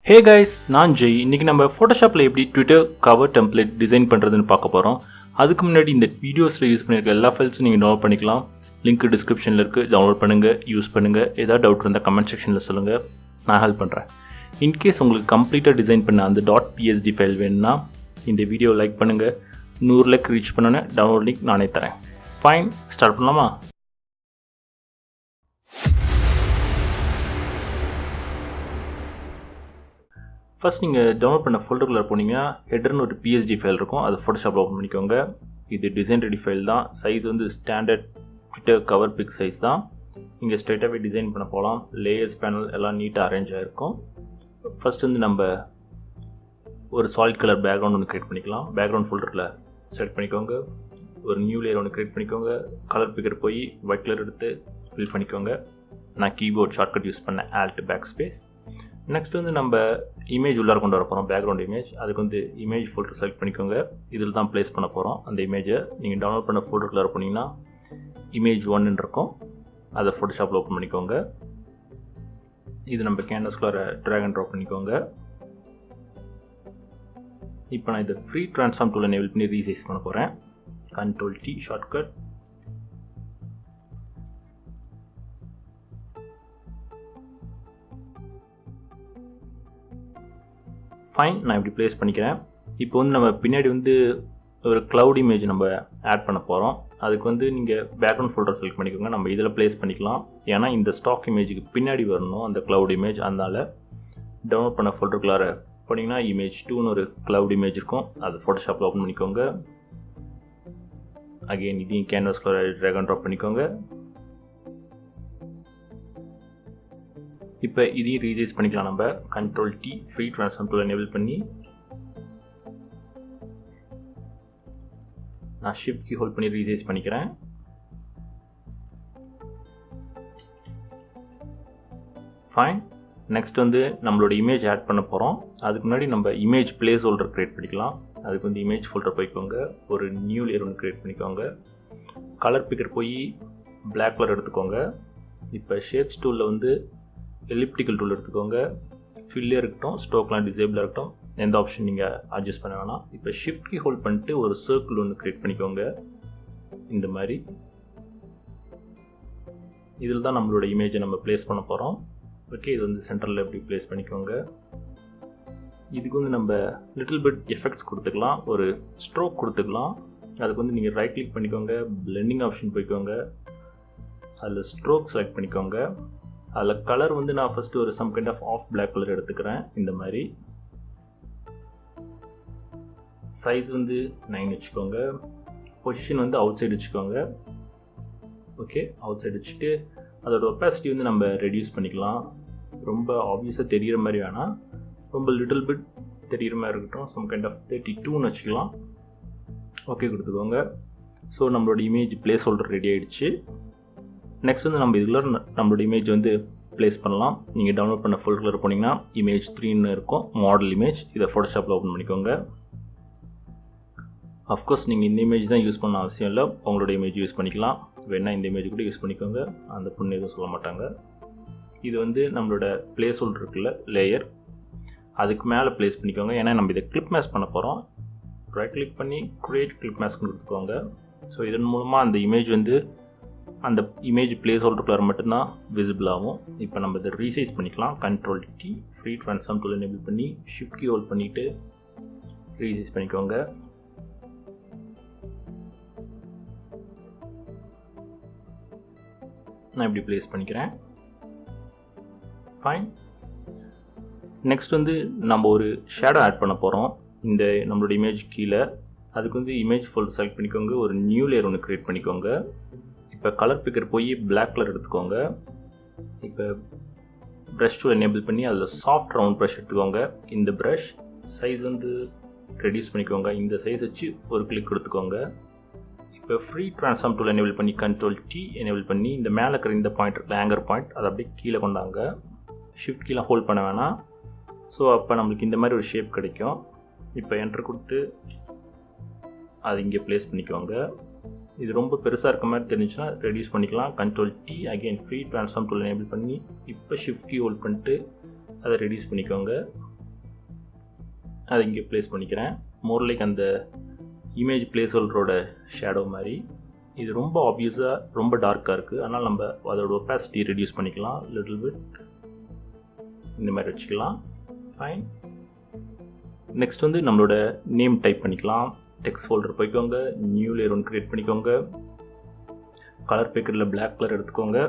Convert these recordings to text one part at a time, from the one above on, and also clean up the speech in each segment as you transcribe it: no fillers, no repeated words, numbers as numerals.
Hey guys, நான் ஜெய். இன்னைக்கு நம்ம Photoshopல எப்படி ட்விட்டர் கவர் டெம்ப்ளேட் டிசைன் பண்ணுறதுன்னு பார்க்க போகிறோம். அதுக்கு முன்னாடி இந்த வீடியோஸில் யூஸ் பண்ணியிருக்க எல்லா ஃபைல்ஸும் நீங்கள் டவுன்லோட் பண்ணிக்கலாம். லிங்க் டிஸ்கிரிப்ஷனில் இருக்குது, டவுன்லோட் பண்ணுங்கள், யூஸ் பண்ணுங்கள். ஏதாவது டவுட் இருந்தால் கமெண்ட் செக்ஷனில் சொல்லுங்கள், நான் ஹெல்ப் பண்ணுறேன். இன்கேஸ் உங்களுக்கு கம்ப்ளீட்டாக டிசைன் பண்ண அந்த .psd ஃபைல் வேணும்னா இந்த வீடியோ லைக் பண்ணுங்கள். 100 லைக் ரீச் பண்ணோன்னே டவுன்லோட் லிங்க் நானே தரேன். ஃபைன், ஸ்டார்ட் பண்ணலாமா? ஃபஸ்ட் நீங்கள் டவுன்லோட் பண்ண ஃபோல்டருக்குள்ளே போனீங்கன்னா ஹெட்டர்னு ஒரு பிஎஸ்டி ஃபைல் இருக்கும். அது ஃபோட்டோஷாப்பில் ஓப்பன் பண்ணிக்கோங்க. இது டிசைன் ரெடி ஃபைல் தான். சைஸ் வந்து standard Twitter cover pic size தான். இங்கே ஸ்ட்ரைட்டாகவே டிசைன் பண்ண போகலாம். லேயர்ஸ் பேனல் எல்லாம் நீட்டாக அரேஞ்ச் ஆகிருக்கும். ஃபஸ்ட் வந்து நம்ம ஒரு சாலிட் கலர் பேக்ரவுண்ட் ஒன்று க்ரியேட் பண்ணிக்கலாம். பேக்ரவுண்ட் ஃபோல்டரில் செலக்ட் பண்ணிக்கோங்க. ஒரு நியூ லேயர் ஒன்று க்ரியேட் பண்ணிக்கோங்க. கலர் பிக்கர் போய் ஒயிட் கலர் எடுத்து ஃபில் பண்ணிக்கோங்க. நான் கீபோர்ட் ஷார்ட்கட் யூஸ் பண்ணேன், ஆல்ட் பேக் ஸ்பேஸ். நெக்ஸ்ட் வந்து நம்ம இமேஜ் உள்ளார கொண்டு வர போகிறோம், பேக்ரவுண்ட் இமேஜ். அதுக்கு வந்து இமேஜ் ஃபோல்டர் செலக்ட் பண்ணிக்கோங்க. இதில் தான் ப்ளேஸ் பண்ண போகிறோம் அந்த இமேஜை. நீங்கள் டவுன்லோட் பண்ண ஃபோல்டருக்குள்ளே போனீங்கன்னா இமேஜ் 1 இருக்கும். அதை ஃபோட்டோஷாப்பில் ஓப்பன் பண்ணிக்கோங்க. இது நம்ம கேன்வாஸ்குள்ளார ட்ராக் அண்ட் ட்ராப் பண்ணிக்கோங்க. இப்போ நான் இதை ஃப்ரீ ட்ரான்ஸ்ஃபார்ம் டூல் எனேபிள் பண்ணி ரீசைஸ் பண்ண போகிறேன். Ctrl+T shortcut. ஃபைன், நான் இப்படி ப்ளேஸ் பண்ணிக்கிறேன். இப்போ வந்து நம்ம பின்னாடி வந்து ஒரு க்ளவுட் இமேஜ் நம்ம ஆட் பண்ண போகிறோம். அதுக்கு வந்து நீங்கள் பேக்ரவுண்ட் ஃபோல்டர் செலக்ட் பண்ணிக்கோங்க. நம்ம இதில் ப்ளேஸ் பண்ணிக்கலாம். ஏன்னா இந்த ஸ்டாக் இமேஜுக்கு பின்னாடி வரணும் அந்த க்ளவுட் இமேஜ். அதனால் டவுன்லோட் பண்ண ஃபோல்டருக்குள்ளார போனீங்கன்னா இமேஜ் 2ன்னு ஒரு க்ளவுட் இமேஜ் இருக்கும். அது ஃபோட்டோஷாப்பில் ஓப்பன் பண்ணிக்கோங்க. அகெயின் இதையும் கேன்வாஸ்குள்ளார ட்ராக் அண்ட் ட்ராப் பண்ணிக்கோங்க. இப்போ இதையும் ரீசைஸ் பண்ணிக்கலாம். நம்ம Ctrl+T free transform tool enable பண்ணி நான் ஷிஃப்ட் கீ ஹோல்ட் பண்ணி ரீசைஸ் பண்ணிக்கிறேன். ஃபைன். நெக்ஸ்ட் வந்து நம்மளோட இமேஜ் ஆட் பண்ண போகிறோம். அதுக்கு முன்னாடி நம்ம இமேஜ் பிளேஸ் ஹோல்டர் க்ரியேட் பண்ணிக்கலாம். அதுக்கு வந்து இமேஜ் ஃபோல்டர் போய்க்கோங்க. ஒரு நியூ லேயர் ஒன்று க்ரியேட் பண்ணிக்கோங்க. கலர் பிக்கர் போய் பிளாக் கலர் எடுத்துக்கோங்க. இப்போ ஷேப்ஸ் டூலில் வந்து எலிப்டிக்கல் டூல் எடுத்துக்கோங்க. ஃபில்லே இருக்கட்டும், ஸ்ட்ரோக்லாம் டிசேபிளாக இருக்கட்டும், எந்த ஆப்ஷன் நீங்கள் அட்ஜஸ்ட் பண்ண வேணாம். இப்போ ஷிஃப்ட் கீ ஹோல்ட் பண்ணிட்டு ஒரு சர்க்கிள் ஒன்று க்ரியேட் பண்ணிக்கோங்க. இந்த மாதிரி இதில் தான் நம்மளோட இமேஜை நம்ம ப்ளேஸ் பண்ண போகிறோம். ஓகே, இது வந்து சென்டரில் எப்படி ப்ளேஸ் பண்ணிக்கோங்க. இதுக்கு வந்து நம்ம லிட்டில் பிட் எஃபெக்ட்ஸ் கொடுத்துக்கலாம். ஒரு ஸ்ட்ரோக் கொடுத்துக்கலாம். அதுக்கு வந்து நீங்கள் ரைட் கிளிக் பண்ணிக்கோங்க. பிளெண்டிங் ஆப்ஷன் போய்க்கோங்க. அதில் ஸ்ட்ரோக் செலக்ட் பண்ணிக்கோங்க. அதில் கலர் வந்து நான் ஃபஸ்ட்டு ஒரு some kind of black colour எடுத்துக்கிறேன். இந்த மாதிரி சைஸ் வந்து 9 வச்சுக்கோங்க. பொசிஷன் வந்து அவுட் சைடு வச்சுக்கோங்க. ஓகே, அவுட் சைடு வச்சுட்டு அதோட ஒப்பாசிட்டி வந்து நம்ம ரெடியூஸ் பண்ணிக்கலாம். ரொம்ப ஆப்வியஸாக தெரிகிற மாதிரி வேணாம், ரொம்ப லிட்டில் பிட் தெரிகிற மாதிரி இருக்கட்டும். சம் கைண்ட் ஆஃப் 32ன்னு வச்சுக்கலாம். ஓகே கொடுத்துக்கோங்க. ஸோ நம்மளோட இமேஜ் பிளேஸ் ஹோல்டர் ரெடி ஆகிடுச்சு. நெக்ஸ்ட் வந்து நம்ம இதில் நம்மளோட இமேஜ் வந்து ப்ளேஸ் பண்ணலாம். நீங்கள் டவுன்லோட் பண்ண ஃபோல்டரில் போனீங்கன்னா இமேஜ் 3ன்னு இருக்கும், மாடல் இமேஜ். இதை ஃபோட்டோஷாப்பில் ஓப்பன் பண்ணிக்கோங்க. அஃப்கோர்ஸ் நீங்கள் இந்த இமேஜ் தான் யூஸ் பண்ண அவசியம் இல்லை, உங்களோட இமேஜ் யூஸ் பண்ணிக்கலாம். வேணால் இந்த இமேஜ் கூட யூஸ் பண்ணிக்கோங்க, அந்த பொண்ணு எதுவும் சொல்ல மாட்டாங்க. இது வந்து நம்மளோட பிளேஸ் ஹோல்டர் இருக்குல்ல, லேயர், அதுக்கு மேலே ப்ளேஸ் பண்ணிக்கோங்க. ஏன்னா நம்ம இதை கிளிப் மேட்ச் பண்ண போகிறோம். ரைட் கிளிக் பண்ணி க்ரியேட் கிளிப் மேட்ச் கொடுத்துக்கோங்க. ஸோ இதன் மூலமாக அந்த இமேஜ் வந்து அந்த இமேஜ் பிளேஸ் ஹோல்டருக்குள்ளார மட்டும்தான் விசிபிள் ஆகும். இப்போ நம்ம இதை ரீசைஸ் பண்ணிக்கலாம். Ctrl+T free transform tool enable பண்ணி ஷிஃப்ட் கீ ஹோல்ட் பண்ணிவிட்டு ரீசைஸ் பண்ணிக்கோங்க. நான் இப்படி ப்ளேஸ் பண்ணிக்கிறேன். ஃபைன். நெக்ஸ்ட் வந்து நம்ம ஒரு ஷேடோ ஆட் பண்ண போகிறோம் இந்த நம்மளோட இமேஜ் கீழே. அதுக்கு வந்து இமேஜ் ஃபோல்டர் செலக்ட் பண்ணிக்கோங்க. ஒரு நியூ லேயர் ஒன்று க்ரியேட் பண்ணிக்கோங்க. இப்போ கலர் பிக்கர் போய் பிளாக் கலர் எடுத்துக்கோங்க. இப்போ ப்ரஷ் டூல் எனேபிள் பண்ணி அதில் சாஃப்ட் ரவுண்ட் ப்ரஷ் எடுத்துக்கோங்க. இந்த ப்ரஷ் சைஸ் வந்து ரெடியூஸ் பண்ணிக்கோங்க. இந்த சைஸ் வச்சு ஒரு கிளிக் கொடுத்துக்கோங்க. இப்போ ஃப்ரீ ட்ரான்ஸ்ஃபார்ம் டூல் எனேபிள் பண்ணி Ctrl+T எனேபிள் பண்ணி இந்த மேலே இருக்கிற இந்த பாயிண்ட் இருக்குல்ல, ஆங்கர் பாயிண்ட், அதை அப்படியே கீழே கொண்டாங்க. ஷிஃப்ட் கீழே ஹோல்ட் பண்ண வேணாம். ஸோ அப்போ நம்மளுக்கு இந்த மாதிரி ஒரு ஷேப் கிடைக்கும். இப்போ என்ட்ரு கொடுத்து அது இங்கே ப்ளேஸ் பண்ணிக்கோங்க. இது ரொம்ப பெருசாக இருக்க மாதிரி தெரிஞ்சுன்னா ரெடியூஸ் பண்ணிக்கலாம். Ctrl+T again free transform tool enable பண்ணி இப்போ ஷிஃப்ட் கீ ஹோல்ட் பண்ணிட்டு அதை ரெடியூஸ் பண்ணிக்கோங்க. அதை இங்கே ப்ளேஸ் பண்ணிக்கிறேன். மோர் லைக் அந்த இமேஜ் பிளேஸ் ஹோல்டரோட ஷேடோ மாதிரி. இது ரொம்ப ஆப்வியஸாக ரொம்ப டார்க்காக இருக்குது, அதனால் நம்ம அதோட ஒப்பாசிட்டி ரெடியூஸ் பண்ணிக்கலாம். லிட்டில் பிட் இந்த மாதிரி வச்சுக்கலாம். ஃபைன். நெக்ஸ்ட் வந்து நம்மளோட நேம் டைப் பண்ணிக்கலாம். டெக்ஸ்ட் ஃபோல்டர் போய்க்கோங்க, நியூ லேயர் ஒன்று க்ரியேட் பண்ணிக்கோங்க. கலர் பேக்கரில் பிளாக் கலர் எடுத்துக்கோங்க.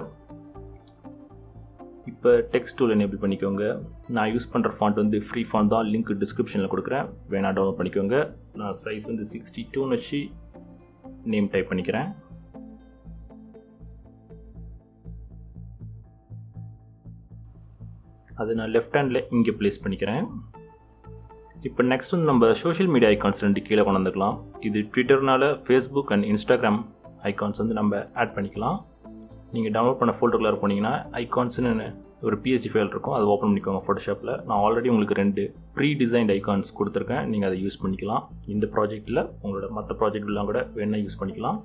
இப்போ டெக்ஸ்ட் டூல் எனேபிள் பண்ணிக்கோங்க. நான் யூஸ் பண்ணுற ஃபாண்ட் வந்து ஃப்ரீ ஃபாண்ட் தான், லிங்க் டிஸ்கிரிப்ஷனில் கொடுக்குறேன், வேணால் டவுன்லோட் பண்ணிக்கோங்க. நான் சைஸ் வந்து 62 வச்சு நேம் டைப் பண்ணிக்கிறேன். அது நான் லெஃப்ட் ஹேண்டில் இங்கே ப்ளேஸ் பண்ணிக்கிறேன். இப்போ நெக்ஸ்ட் வந்து நம்ம சோஷியல் மீடியா ஐகான்ஸ் 2 கீழே கொண்டு வந்துக்கலாம். இது ட்விட்டர்னால ஃபேஸ்புக் அண்ட் இன்ஸ்டாகிராம் ஐகான்ஸ் வந்து நம்ம ஆட் பண்ணிக்கலாம். நீங்கள் டவுன்லோட் பண்ண ஃபோல்டருக்குள்ளே போனீங்கன்னா ஐகான்ஸ்னு ஒரு பிஎஸ்டி ஃபைல் இருக்கும், அதை ஓப்பன் பண்ணிக்கோங்க ஃபோட்டோஷாப்பில். நான் ஆல்ரெடி உங்களுக்கு 2 ப்ரீ டிசைன்ட் ஐகான்ஸ் கொடுத்துருக்கேன், நீங்கள் அதை யூஸ் பண்ணிக்கலாம். இந்த ப்ராஜெக்ட்டில் உங்களோட மற்ற ப்ராஜெக்ட்லாம் கூட வேணால் யூஸ் பண்ணிக்கலாம்.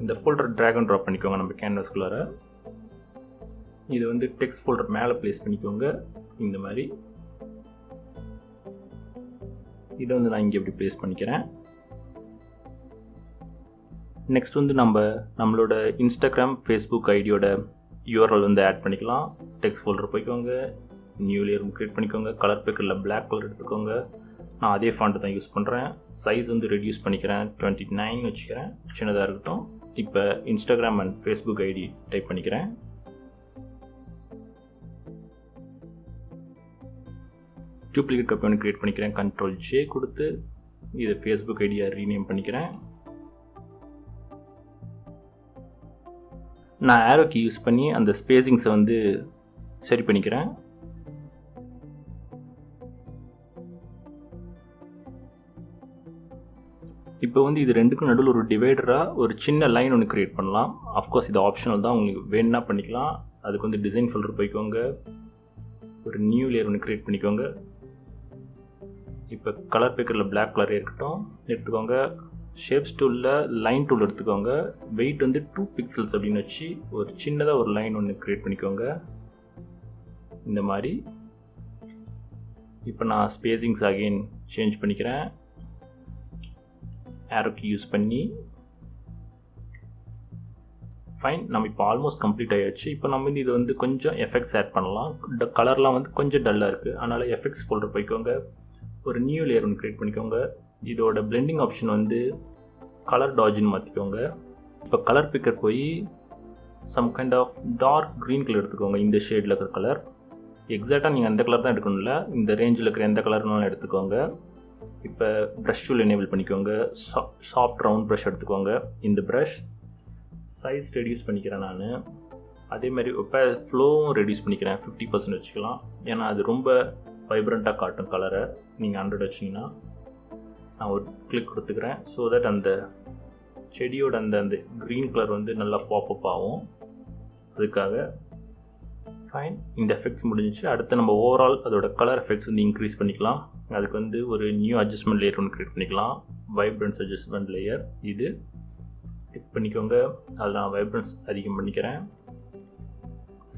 இந்த ஃபோல்டர் ட்ராக் அண்ட் ட்ராப் பண்ணிக்கோங்க நம்ம கேன்வாஸ்குள்ளார. இது வந்து டெக்ஸ்ட் ஃபோல்டர் மேலே ப்ளேஸ் பண்ணிக்கோங்க இந்த மாதிரி. இதை வந்து நான் இங்கே எப்படி ப்ளேஸ் பண்ணிக்கிறேன். நெக்ஸ்ட் வந்து நம்மளோட இன்ஸ்டாகிராம் ஃபேஸ்புக் ஐடியோட யூஆர்எல் வந்து ஆட் பண்ணிக்கலாம். டெக்ஸ்ட் ஃபோல்டர் போய்க்கோங்க, நியூ லேயர் க்ரியேட் பண்ணிக்கோங்க. கலர் பேக்கரில் பிளாக் கலர் எடுத்துக்கோங்க. நான் அதே ஃபாண்ட்டு தான் யூஸ் பண்ணுறேன். சைஸ் வந்து ரெடியூஸ் பண்ணிக்கிறேன், 29 வச்சுக்கிறேன், சின்னதாக இருக்கட்டும். இப்போ Instagram and Facebook ID type பண்ணிக்கிறேன். டூப்ளிகேட் காப்பி ஒன்று க்ரியேட் பண்ணிக்கிறேன், Ctrl+J கொடுத்து இதை ஃபேஸ்புக் ஐடியை ரீநேம் பண்ணிக்கிறேன். நான் ஆரோ கீ யூஸ் பண்ணி அந்த ஸ்பேசிங்ஸை வந்து சரி பண்ணிக்கிறேன். இப்போ வந்து இது ரெண்டுக்கும் நடுவில் ஒரு டிவைடராக ஒரு சின்ன லைன் ஒன்று க்ரியேட் பண்ணலாம். அஃப்கோர்ஸ் இது ஆப்ஷனல் தான், உங்களுக்கு வேணுன்னா பண்ணிக்கலாம். அதுக்கு வந்து டிசைன் ஃபோல்டர் போய்க்கோங்க, ஒரு நியூ லேயர் ஒன்று க்ரியேட் பண்ணிக்கோங்க. இப்போ கலர் பேக்கரில் பிளாக் கலரே இருக்கட்டும் எடுத்துக்கோங்க. ஷேப்ஸ் டூலில் லைன் டூல் எடுத்துக்கோங்க. வெயிட் வந்து 2 பிக்சல்ஸ் அப்படின்னு வச்சு ஒரு சின்னதாக ஒரு லைன் ஒன்று க்ரியேட் பண்ணிக்கோங்க இந்த மாதிரி. இப்போ நான் ஸ்பேசிங்ஸ் அகெயின் சேஞ்ச் பண்ணிக்கிறேன், ஆரோ கீ யூஸ் பண்ணி. ஃபைன். நம்ம இப்போ ஆல்மோஸ்ட் கம்ப்ளீட் ஆகிடுச்சு. இப்போ நம்ம வந்து இது வந்து கொஞ்சம் எஃபெக்ட்ஸ் ஆட் பண்ணலாம். கலர்லாம் வந்து கொஞ்சம் டல்லாக இருக்குது, அதனால் எஃபெக்ட்ஸ் ஃபோல்டர் போய்க்கோங்க, ஒரு நியூ லேயர் ஒன்று க்ரியேட் பண்ணிக்கோங்க. இதோட பிளெண்டிங் ஆப்ஷன் வந்து கலர் டாஜின்னு மாற்றிக்கோங்க. இப்போ கலர் பிக்கர் போய் some kind of dark green colour எடுத்துக்கோங்க. இந்த ஷேடில் இருக்கிற கலர் எக்ஸாக்டாக நீங்கள் அந்த கலர் தான் எடுக்கணும்ல, இந்த ரேஞ்சில் இருக்கிற எந்த கலர்னாலும் எடுத்துக்கோங்க. இப்போ ப்ரஷ் டூல் எனேபிள் பண்ணிக்கோங்க. சாஃப்ட் ரவுண்ட் ப்ரஷ் எடுத்துக்கோங்க. இந்த ப்ரஷ் சைஸ் ரெடியூஸ் பண்ணிக்கிறேன் நான். அதேமாதிரி இப்போ ஃப்ளோவும் ரெடியூஸ் பண்ணிக்கிறேன், 50% வச்சுக்கலாம். ஏன்னா அது ரொம்ப வைப்ரண்ட்டாக காட்டும் கலரை. நீங்கள் 100 வச்சிங்கன்னா நான் ஒரு கிளிக் கொடுத்துக்கிறேன். ஸோ தட் அந்த செடியோட அந்த க்ரீன் கலர் வந்து நல்லா பாப்பப் ஆகும், அதுக்காக. ஃபைன். இந்த எஃபெக்ட்ஸ் முடிஞ்சிச்சு. அடுத்து நம்ம ஓவரால் அதோட கலர் எஃபெக்ட்ஸ் வந்து இன்க்ரீஸ் பண்ணிக்கலாம். அதுக்கு வந்து ஒரு நியூ அட்ஜஸ்ட்மெண்ட் லேயர் ஒன்று க்ரியேட் பண்ணிக்கலாம், வைப்ரன்ஸ் அட்ஜஸ்ட்மெண்ட் லேயர். இது கிளிக் பண்ணிக்கோங்க. அதில் நான் வைப்ரன்ஸ் அதிகம் பண்ணிக்கிறேன்,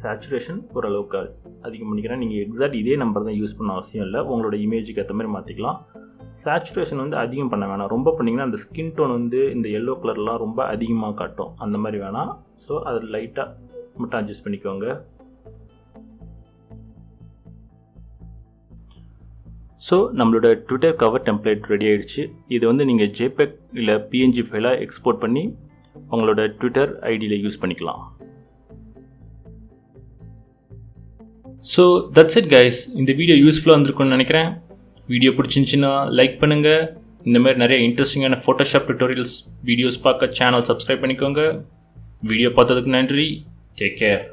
சேச்சுரேஷன் ஓரளவுக்கு அதிகம் பண்ணிக்கிறேன். நீங்கள் எக்ஸாக்ட் இதே நம்பர் தான் யூஸ் பண்ண அவசியம் இல்லை, உங்களோட இமேஜுக்கு ஏற்ற மாதிரி மாற்றிக்கலாம். சேச்சுரேஷன் வந்து அதிகம் பண்ண வேணாம், ரொம்ப பண்ணிங்கன்னா அந்த ஸ்கின் டோன் வந்து இந்த எல்லோ கலர்லாம் ரொம்ப அதிகமாக காட்டும், அந்த மாதிரி வேணாம். ஸோ அது லைட்டாக மட்டும் அட்ஜஸ்ட் பண்ணிக்கோங்க. ஸோ நம்மளோட ட்விட்டர் கவர் டெம்ப்ளேட் ரெடி ஆகிடுச்சு. இது வந்து நீங்கள் ஜேபெக் இல்லை பிஎன்ஜி ஃபைலாக எக்ஸ்போர்ட் பண்ணி உங்களோட ட்விட்டர் ஐடியில் யூஸ் பண்ணிக்கலாம். So that's it guys. இந்த வீடியோ யூஸ்ஃபுல்லாக இருந்திருக்கும்னு நினைக்கிறேன். வீடியோ பிடிச்சிருந்துச்சின்னா லைக் பண்ணுங்கள். இந்த மாதிரி நிறைய இன்ட்ரெஸ்டிங்கான ஃபோட்டோஷாப் டுட்டோரியல்ஸ் வீடியோஸ் பார்க்க சேனல் சப்ஸ்கிரைப் பண்ணிக்கோங்க. வீடியோ பார்த்ததுக்கு நன்றி. Take care.